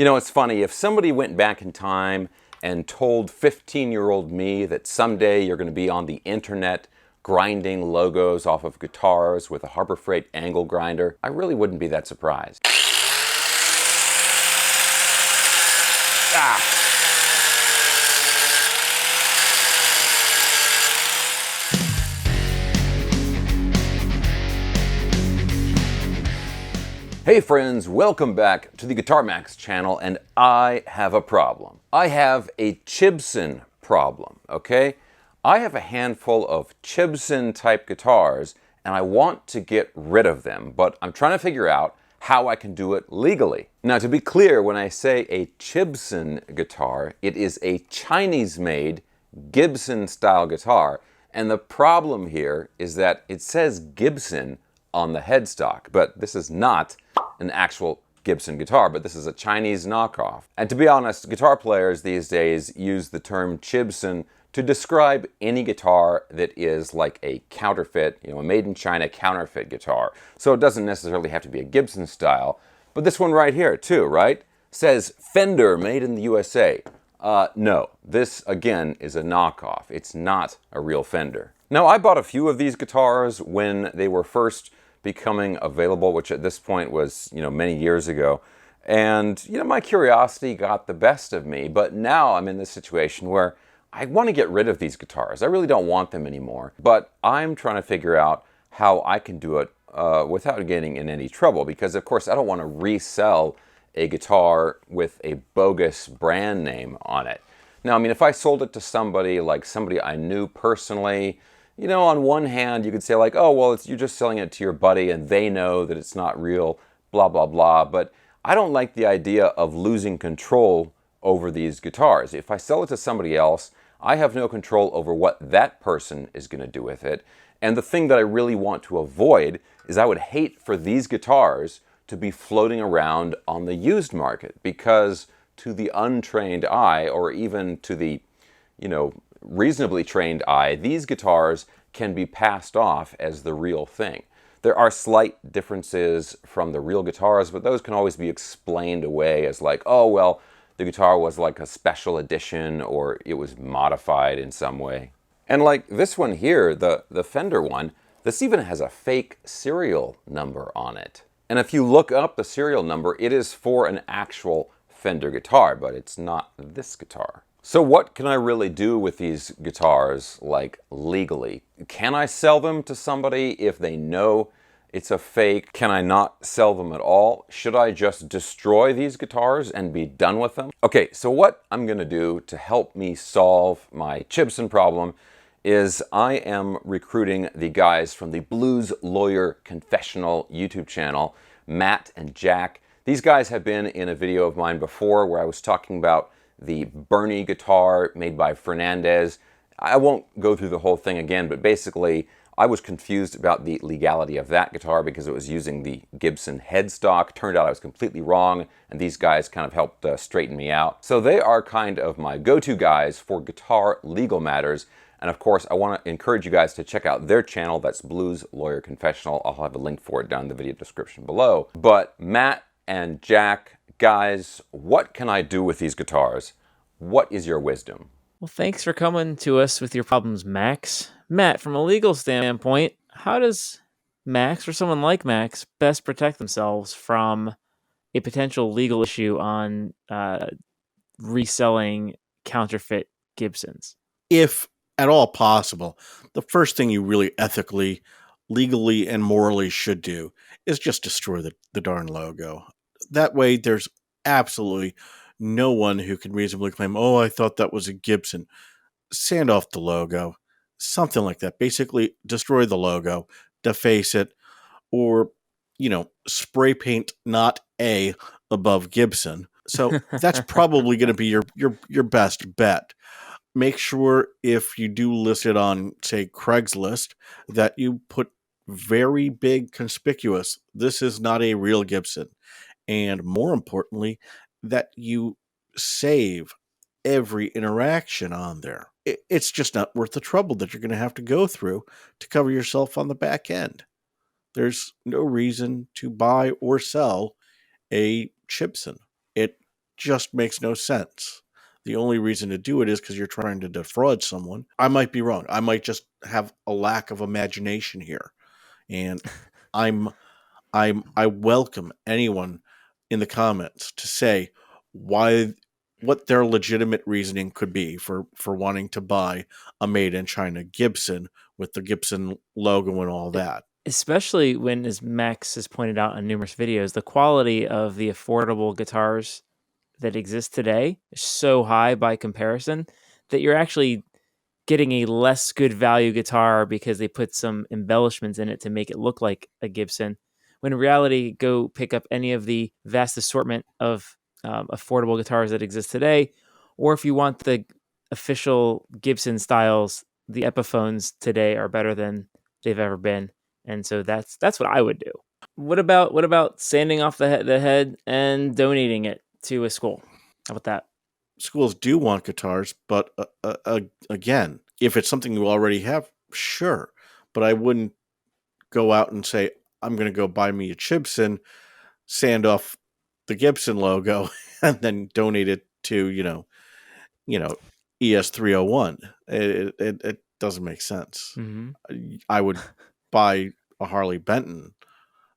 You know, it's funny, if somebody went back in time and told 15-year-old me that someday you're going to be on the internet grinding logos off of guitars with a Harbor Freight angle grinder, I really wouldn't be that surprised. Ah! Hey friends, welcome back to the Guitar Max channel, and I have a problem. I have a Chibson problem, okay? I have a handful of Chibson type guitars and I want to get rid of them, but I'm trying to figure out how I can do it legally. Now, to be clear, when I say a Chibson guitar, it is a Chinese-made Gibson style guitar, and the problem here is that it says Gibson on the headstock, but this is not an actual Gibson guitar, but this is a Chinese knockoff. And to be honest, guitar players these days use the term Chibson to describe any guitar that is like a counterfeit, a made in China counterfeit guitar. So it doesn't necessarily have to be a Gibson style, but this one right here too, right? Says Fender made in the USA. No, this again is a knockoff. It's not a real Fender. Now, I bought a few of these guitars when they were first becoming available, which at this point was, many years ago. And, my curiosity got the best of me, but now I'm in this situation where I want to get rid of these guitars. I really don't want them anymore, but I'm trying to figure out how I can do it without getting in any trouble, because of course I don't want to resell a guitar with a bogus brand name on it. Now, if I sold it to somebody, like somebody I knew personally, on one hand, you could say like, oh, well, you're just selling it to your buddy and they know that it's not real, blah, blah, blah. But I don't like the idea of losing control over these guitars. If I sell it to somebody else, I have no control over what that person is going to do with it. And the thing that I really want to avoid is I would hate for these guitars to be floating around on the used market, because to the untrained eye, or even to the, reasonably trained eye, these guitars can be passed off as the real thing. There are slight differences from the real guitars, but those can always be explained away as like, oh, well, the guitar was like a special edition or it was modified in some way. And like this one here, the Fender one, this even has a fake serial number on it. And if you look up the serial number, it is for an actual Fender guitar, but it's not this guitar. So what can I really do with these guitars, like legally? Can I sell them to somebody if they know it's a fake? Can I not sell them at all? Should I just destroy these guitars and be done with them? Okay, so what I'm gonna do to help me solve my Chibson problem is I am recruiting the guys from the Blues Lawyer Confessional YouTube channel, Matt and Jack. These guys have been in a video of mine before where I was talking about the Bernie guitar made by Fernandez. I won't go through the whole thing again, but basically I was confused about the legality of that guitar because it was using the Gibson headstock. Turned out I was completely wrong, and these guys kind of helped straighten me out. So they are kind of my go-to guys for guitar legal matters. And of course, I want to encourage you guys to check out their channel. That's Blues Lawyer Confessional. I'll have a link for it down in the video description below. But Matt and Jack, guys, what can I do with these guitars? What is your wisdom? Well, thanks for coming to us with your problems, Max. Matt, from a legal standpoint, how does Max or someone like Max best protect themselves from a potential legal issue on reselling counterfeit Gibsons? If at all possible, the first thing you really ethically, legally, and morally should do is just destroy the darn logo. That way, there's absolutely no one who can reasonably claim, oh, I thought that was a Gibson. Sand off the logo, something like that. Basically, destroy the logo, deface it, or, spray paint not A above Gibson. So that's probably going to be your best bet. Make sure if you do list it on, say, Craigslist, that you put very big, conspicuous, this is not a real Gibson. And more importantly, that you save every interaction on there. It's just not worth the trouble that you're going to have to go through to cover yourself on the back end. There's no reason to buy or sell a Chibson. It just makes no sense. The only reason to do it is because you're trying to defraud someone. I might be wrong. I might just have a lack of imagination here. And I welcome anyone in the comments to say what their legitimate reasoning could be for wanting to buy a made in China Gibson with the Gibson logo and all that. Especially when, as Max has pointed out in numerous videos, the quality of the affordable guitars that exist today is so high by comparison that you're actually getting a less good value guitar because they put some embellishments in it to make it look like a Gibson. When in reality, go pick up any of the vast assortment of affordable guitars that exist today, or if you want the official Gibson styles, the Epiphones today are better than they've ever been. And so that's what I would do. What about sanding off the head and donating it to a school? How about that? Schools do want guitars, but again, if it's something you already have, sure. But I wouldn't go out and say, I'm going to go buy me a Chibson, sand off the Gibson logo, and then donate it to, ES301. It doesn't make sense. Mm-hmm. I would buy a Harley Benton,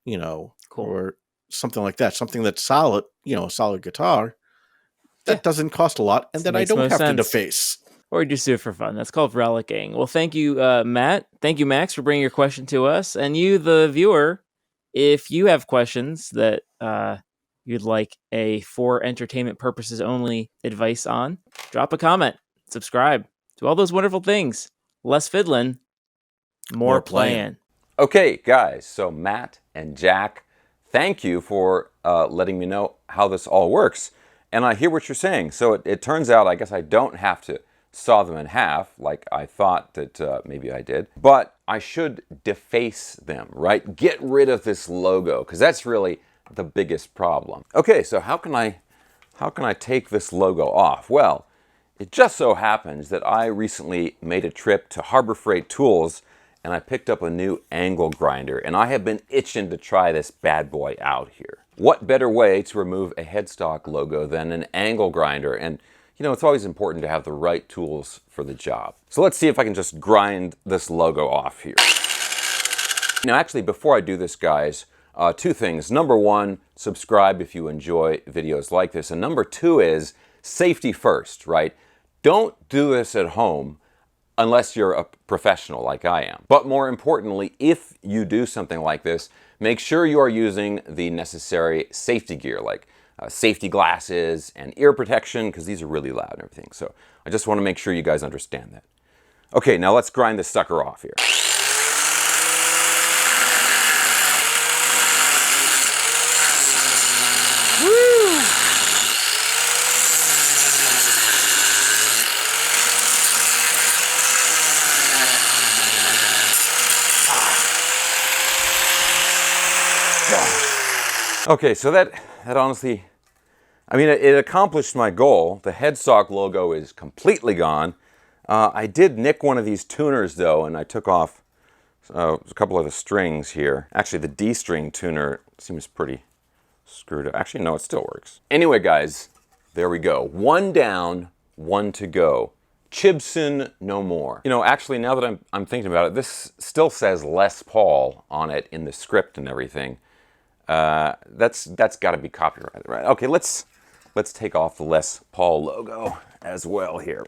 Cool. or something like that. Something that's solid, a solid guitar that doesn't cost a lot, and that I don't have to deface. Or you just do it for fun. That's called relicking. Well, thank you, Matt. Thank you, Max, for bringing your question to us. And you, the viewer, if you have questions that you'd like a for entertainment purposes only advice on, drop a comment, subscribe, do all those wonderful things. Less fiddling, more playing. Okay, guys, so Matt and Jack, thank you for letting me know how this all works. And I hear what you're saying. So it turns out, I guess I don't have to saw them in half like I thought that maybe I did. But I should deface them, right? Get rid of this logo, because that's really the biggest problem. Okay, so how can I take this logo off? Well, it just so happens that I recently made a trip to Harbor Freight Tools and I picked up a new angle grinder, and I have been itching to try this bad boy out here. What better way to remove a headstock logo than an angle grinder? And it's always important to have the right tools for the job. So let's see if I can just grind this logo off here. Now actually, before I do this, guys, two things. Number one, subscribe if you enjoy videos like this. And number two is safety first, right? Don't do this at home unless you're a professional like I am. But more importantly, if you do something like this, make sure you are using the necessary safety gear, like safety glasses and ear protection, because these are really loud and everything. So I just want to make sure you guys understand that. Okay, now let's grind this sucker off here. Okay, so that honestly, I mean, it accomplished my goal. The headstock logo is completely gone. I did nick one of these tuners though, and I took off a couple of the strings here. Actually, the D string tuner seems pretty screwed up. Actually, no, it still works. Anyway, guys, there we go. One down, one to go. Chibson no more. Actually, now that I'm thinking about it, this still says Les Paul on it in the script and everything. That's got to be copyrighted, right? Okay, let's take off the Les Paul logo as well here.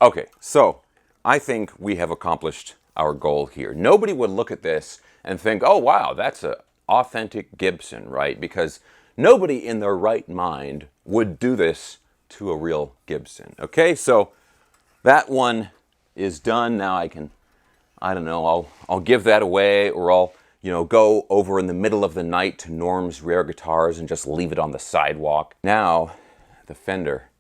Okay, so I think we have accomplished our goal here. Nobody would look at this and think, oh wow, that's an authentic Gibson, right? Because nobody in their right mind would do this to a real Gibson. Okay, so that one is done. Now I don't know, I'll give that away, or I'll go over in the middle of the night to Norm's Rare Guitars and just leave it on the sidewalk. Now the Fender.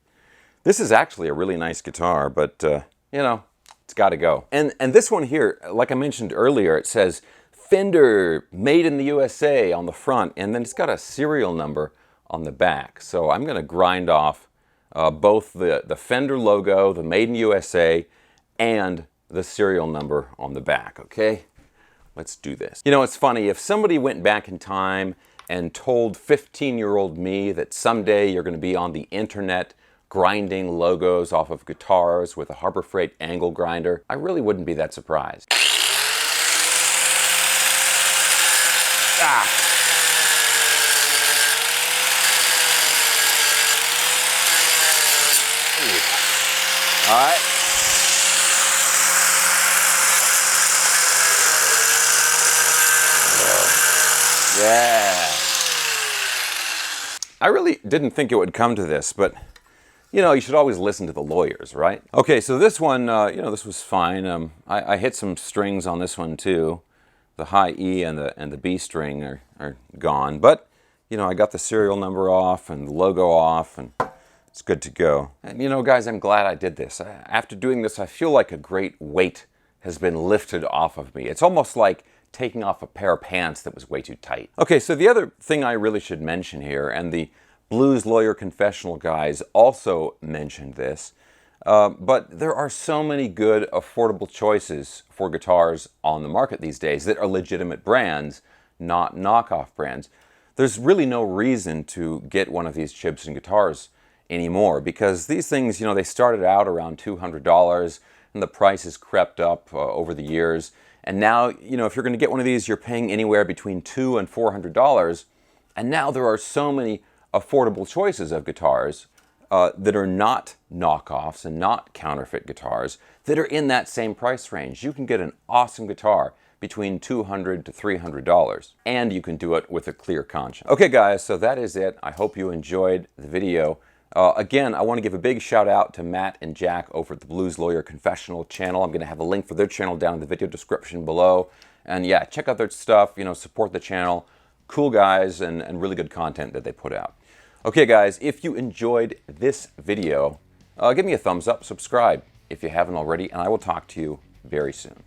This is actually a really nice guitar, but it's got to go. And this one here, like I mentioned earlier, it says Fender made in the USA on the front, and then it's got a serial number on the back. So I'm going to grind off both the Fender logo, the Made in USA, and the serial number on the back, okay? Let's do this. You know, it's funny, if somebody went back in time and told 15-year-old me that someday you're going to be on the internet grinding logos off of guitars with a Harbor Freight angle grinder, I really wouldn't be that surprised. Ah! All right. Yeah. I really didn't think it would come to this, but you know, you should always listen to the lawyers, right? Okay, so this one, you know, this was fine. I hit some strings on this one too. The high E and the B string are gone, but you know, I got the serial number off and the logo off, and it's good to go. And you know, guys, I'm glad I did this. After doing this, I feel like a great weight has been lifted off of me. It's almost like taking off a pair of pants that was way too tight. Okay, so the other thing I really should mention here, and the Blues Lawyer Confessional guys also mentioned this, but there are so many good, affordable choices for guitars on the market these days that are legitimate brands, not knockoff brands. There's really no reason to get one of these Chibson guitars anymore, because these things, you know, they started out around $200 and the price has crept up over the years. And now, you know, if you're going to get one of these, you're paying anywhere between $200 and $400. And now there are so many affordable choices of guitars that are not knockoffs and not counterfeit guitars that are in that same price range. You can get an awesome guitar between $200 to $300, and you can do it with a clear conscience. Okay guys, so that is it. I hope you enjoyed the video. Again, I want to give a big shout out to Matt and Jack over at the Blues Lawyer Confessional channel. I'm going to have a link for their channel down in the video description below. And yeah, check out their stuff, you know, support the channel. Cool guys and really good content that they put out. Okay guys, if you enjoyed this video, give me a thumbs up, subscribe if you haven't already, and I will talk to you very soon.